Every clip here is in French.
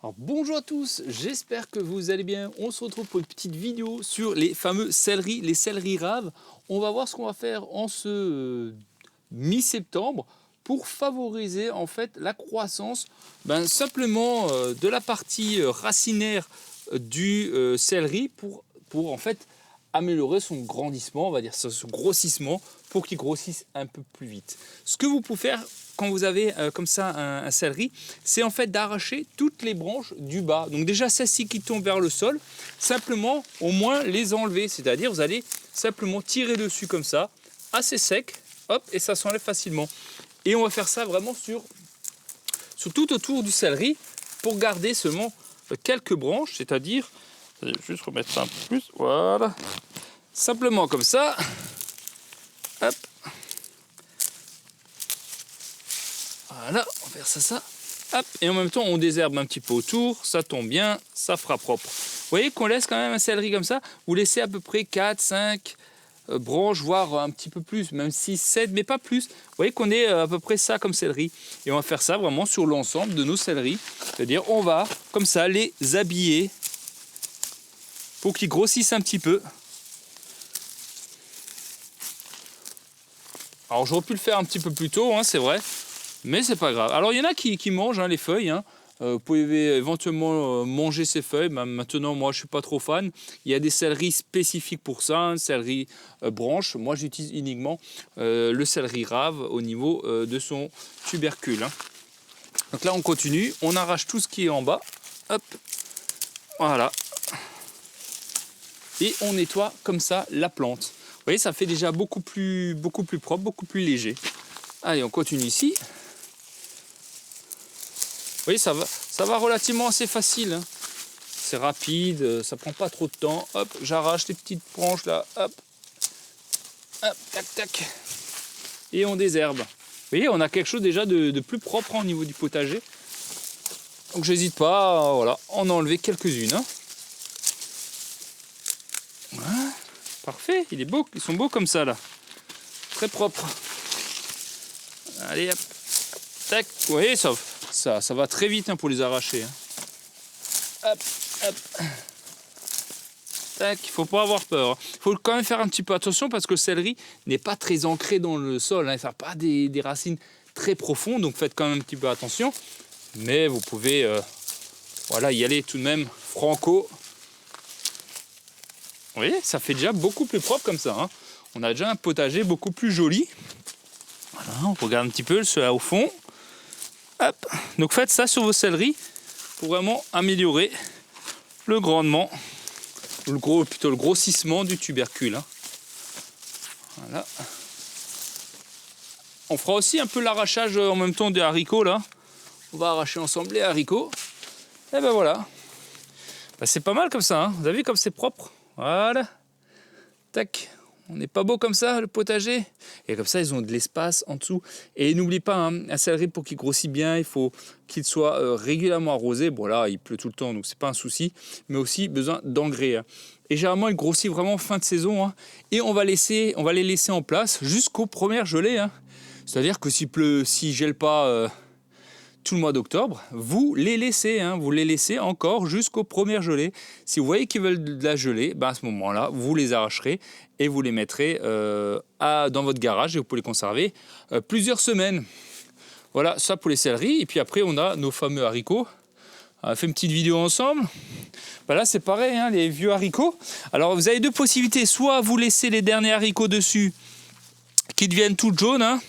Alors bonjour à tous, j'espère que vous allez bien. On se retrouve pour une petite vidéo sur les fameux céleris, les céleris raves. On va voir ce qu'on va faire en ce mi-septembre pour favoriser en fait la croissance simplement de la partie racinaire du céleri pour en fait améliorer son grandissement, on va dire son grossissement, pour qu'il grossisse un peu plus vite. Ce que vous pouvez faire quand vous avez comme ça un céleri, c'est en fait d'arracher toutes les branches du bas. Donc déjà celles-ci qui tombent vers le sol, simplement au moins les enlever. C'est-à-dire vous allez simplement tirer dessus comme ça, assez sec, hop, et ça s'enlève facilement. Et on va faire ça vraiment sur tout autour du céleri pour garder seulement quelques branches, c'est-à-dire, je vais juste remettre ça un peu plus, voilà, simplement comme ça, hop. Voilà, on va faire ça, hop, et en même temps on désherbe un petit peu autour, ça tombe bien, ça fera propre. Vous voyez qu'on laisse quand même un céleri comme ça, vous laissez à peu près 4, 5 branches, voire un petit peu plus, même 6, 7, mais pas plus. Vous voyez qu'on est à peu près ça comme céleri. Et on va faire ça vraiment sur l'ensemble de nos céleris, c'est-à-dire on va comme ça les habiller pour qu'ils grossissent un petit peu. Alors j'aurais pu le faire un petit peu plus tôt, hein, c'est vrai. Mais c'est pas grave. Alors il y en a qui mangent les feuilles. Vous pouvez éventuellement manger ces feuilles. Maintenant, moi, je suis pas trop fan. Il y a des céleris spécifiques pour ça, un céleri branche. Moi, j'utilise uniquement le céleri rave au niveau de son tubercule. Donc là, on continue. On arrache tout ce qui est en bas. Hop. Voilà. Et on nettoie comme ça la plante. Vous voyez, ça fait déjà beaucoup plus propre, beaucoup plus léger. Allez, on continue ici. Vous voyez, ça va relativement assez facile. Hein. C'est rapide, ça prend pas trop de temps. Hop, j'arrache les petites branches là. Hop, hop, tac, tac. Et on désherbe. Vous voyez, on a quelque chose déjà de plus propre au niveau du potager. Donc j'hésite pas, voilà, en enlever quelques-unes. Hein. Voilà. Parfait, il est beau, ils sont beaux comme ça là. Très propre. Allez, hop, tac. Vous voyez, ça va très vite pour les arracher. Hein. Hop, hop. Tac, il ne faut pas avoir peur. Il faut quand même faire un petit peu attention parce que le céleri n'est pas très ancré dans le sol. Hein. Il n'a pas des racines très profondes, donc faites quand même un petit peu attention. Mais vous pouvez y aller tout de même franco. Vous voyez, ça fait déjà beaucoup plus propre comme ça. Hein. On a déjà un potager beaucoup plus joli. Voilà, on regarde un petit peu ceux-là au fond. Hop. Donc faites ça sur vos céleris pour vraiment améliorer le rendement, plutôt le grossissement du tubercule. Hein. Voilà. On fera aussi un peu l'arrachage en même temps des haricots là. On va arracher ensemble les haricots. Et ben voilà. C'est pas mal comme ça. Hein. Vous avez vu comme c'est propre. Voilà. Tac. On n'est pas beau comme ça, le potager. Et comme ça, ils ont de l'espace en dessous. Et n'oublie pas, un céleri, pour qu'il grossisse bien, il faut qu'il soit régulièrement arrosé. Bon, là, il pleut tout le temps, donc c'est pas un souci. Mais aussi besoin d'engrais. Hein. Et généralement, il grossit vraiment fin de saison. Hein. Et on va les laisser en place jusqu'aux premières gelées. Hein. C'est-à-dire que s'il gèle pas tout le mois d'octobre, vous les laissez. Hein. Vous les laissez encore jusqu'aux premières gelées. Si vous voyez qu'ils veulent de la gelée, à ce moment-là, vous les arracherez et vous les mettrez dans votre garage et vous pouvez les conserver plusieurs semaines. Voilà, ça pour les céleris. Et puis après, on a nos fameux haricots. On a fait une petite vidéo ensemble. Là, c'est pareil, hein, les vieux haricots. Alors, vous avez deux possibilités. Soit vous laissez les derniers haricots dessus qui deviennent tout jaunes. Hein,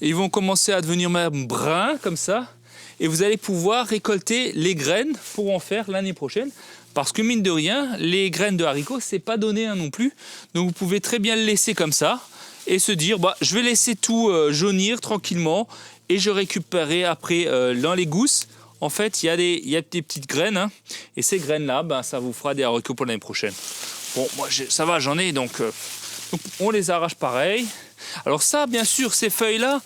et ils vont commencer à devenir même bruns, comme ça. Et vous allez pouvoir récolter les graines pour en faire l'année prochaine. Parce que mine de rien, les graines de haricots, c'est pas donné non plus. Donc vous pouvez très bien le laisser comme ça et se dire, je vais laisser tout jaunir tranquillement et je récupérerai après dans les gousses. En fait, il y a des petites graines. Hein, et ces graines-là, ça vous fera des haricots pour l'année prochaine. Bon, moi, ça va, j'en ai. Donc on les arrache pareil. Alors ça, bien sûr, ces feuilles-là,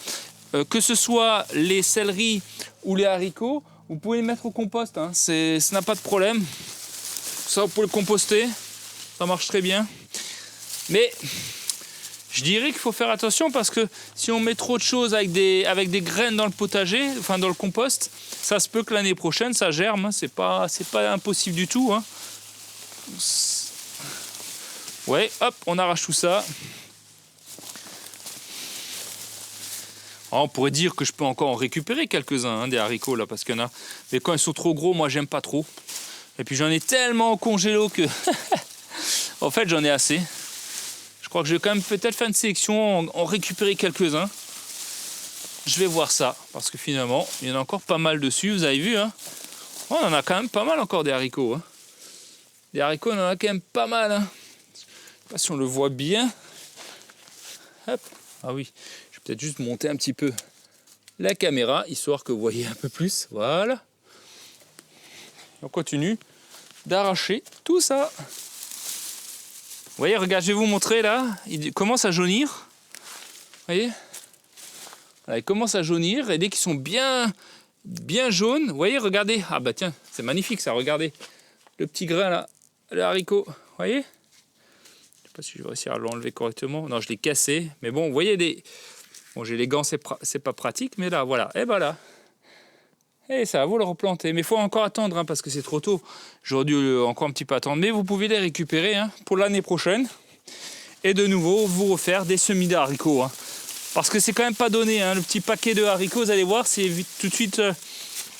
que ce soit les céleris ou les haricots, vous pouvez les mettre au compost. Hein, ça n'a pas de problème. Ça, vous pouvez le composter. Ça marche très bien. Mais Je dirais qu'il faut faire attention parce que si on met trop de choses avec des graines dans le potager, enfin dans le compost, ça se peut que l'année prochaine ça germe, hein. C'est pas impossible du tout, hein. Ouais, hop, on arrache tout ça. Alors, on pourrait dire que je peux encore en récupérer quelques-uns, hein, des haricots là, parce qu'il y en a. Mais quand ils sont trop gros, moi j'aime pas trop. Et puis j'en ai tellement au congélo que en fait j'en ai assez. Je crois que je vais quand même peut-être faire une sélection, en récupérer quelques-uns. Je vais voir ça, parce que finalement, il y en a encore pas mal dessus, vous avez vu, hein. Oh, on en a quand même pas mal encore des haricots, hein. Des haricots, on en a quand même pas mal, hein. Je sais pas si on le voit bien. Hop. Ah oui, je vais peut-être juste monter un petit peu la caméra, histoire que vous voyez un peu plus. Voilà. On continue d'arracher tout ça. Vous voyez, regarde, je vais vous montrer là, il commence à jaunir. Vous voyez, voilà, il commence à jaunir et dès qu'ils sont bien jaunes, vous voyez, regardez. Ah bah tiens, c'est magnifique ça, regardez. Le petit grain là, le haricot, vous voyez. Je sais pas si je vais réussir à l'enlever correctement. Non, je l'ai cassé. Mais bon, vous voyez, bon, j'ai les gants, c'est pas pratique, mais là, voilà. Et bah là. Et ça va vous le replanter. Mais il faut encore attendre, hein, parce que c'est trop tôt. J'aurais dû encore un petit peu attendre. Mais vous pouvez les récupérer, hein, pour l'année prochaine. Et de nouveau, vous refaire des semis de haricots, hein. Parce que c'est quand même pas donné, hein. Le petit paquet de haricots, vous allez voir, c'est tout de suite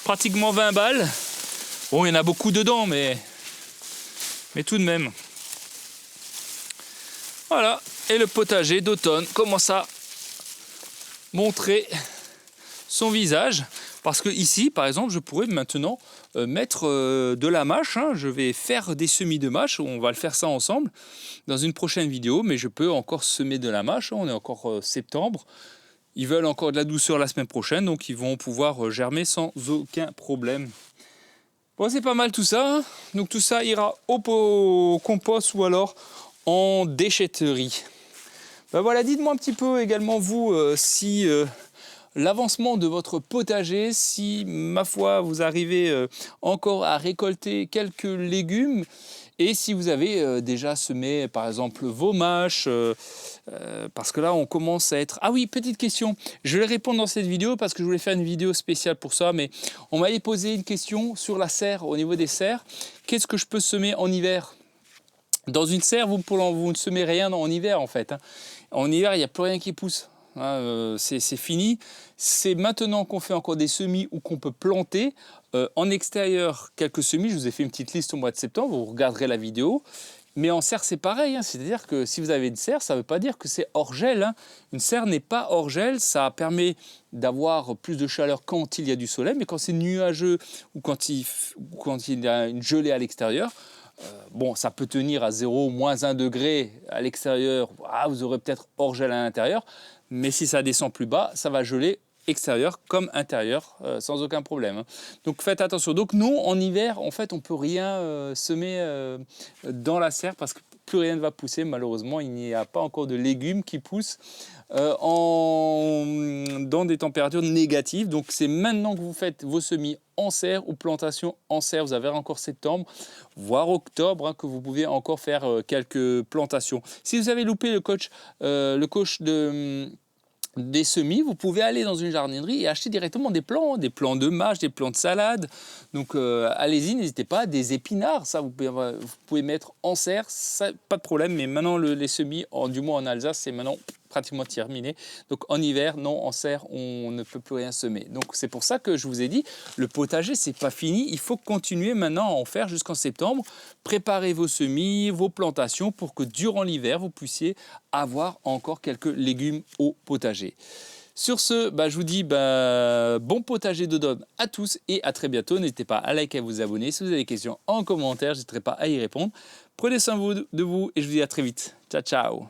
pratiquement 20 balles. Bon, il y en a beaucoup dedans, mais tout de même. Voilà. Et le potager d'automne commence à montrer son visage. Parce que ici, par exemple, je pourrais maintenant mettre de la mâche, hein. Je vais faire des semis de mâche. On va le faire ça ensemble dans une prochaine vidéo. Mais je peux encore semer de la mâche. On est encore septembre. Ils veulent encore de la douceur la semaine prochaine. Donc, ils vont pouvoir germer sans aucun problème. Bon, c'est pas mal tout ça, hein. Donc, tout ça ira au compost ou alors en déchetterie. Ben voilà, dites-moi un petit peu également, vous, si... l'avancement de votre potager, si, ma foi, vous arrivez encore à récolter quelques légumes et si vous avez déjà semé, par exemple, vos mâches, parce que là, on commence à être... Ah oui, petite question, je vais répondre dans cette vidéo parce que je voulais faire une vidéo spéciale pour ça, mais on m'avait posé une question sur la serre, au niveau des serres. Qu'est-ce que je peux semer en hiver ? Dans une serre, vous ne semez rien en hiver, en fait, hein. En hiver, il n'y a plus rien qui pousse. C'est fini. C'est maintenant qu'on fait encore des semis ou qu'on peut planter. En extérieur, quelques semis. Je vous ai fait une petite liste au mois de septembre. Vous regarderez la vidéo. Mais en serre, c'est pareil, hein. C'est-à-dire que si vous avez une serre, ça ne veut pas dire que c'est hors gel, hein. Une serre n'est pas hors gel. Ça permet d'avoir plus de chaleur quand il y a du soleil. Mais quand c'est nuageux ou quand il y a une gelée à l'extérieur, bon, ça peut tenir à 0, moins 1 degré à l'extérieur. Vous aurez peut-être hors gel à l'intérieur. Mais si ça descend plus bas, ça va geler extérieur comme intérieur, sans aucun problème, hein. Donc faites attention. Donc nous, en hiver, en fait, on ne peut rien semer dans la serre parce que plus rien ne va pousser. Malheureusement, il n'y a pas encore de légumes qui poussent dans des températures négatives. Donc c'est maintenant que vous faites vos semis en serre ou plantation en serre. Vous avez encore septembre, voire octobre, hein, que vous pouvez encore faire quelques plantations. Si vous avez loupé le coach des semis, vous pouvez aller dans une jardinerie et acheter directement des plants de mâche, des plants de salade. Donc allez-y, n'hésitez pas, des épinards, ça vous pouvez mettre en serre, ça, pas de problème. Mais maintenant les semis, du moins en Alsace, c'est maintenant pratiquement terminé. Donc en hiver, non, en serre, on ne peut plus rien semer. Donc c'est pour ça que je vous ai dit, le potager, c'est pas fini. Il faut continuer maintenant à en faire jusqu'en septembre. Préparez vos semis, vos plantations pour que durant l'hiver, vous puissiez avoir encore quelques légumes au potager. Sur ce, je vous dis bon potager d'automne à tous et à très bientôt. N'hésitez pas à liker et à vous abonner. Si vous avez des questions en commentaire, je n'hésiterai pas à y répondre. Prenez soin de vous et je vous dis à très vite. Ciao, ciao.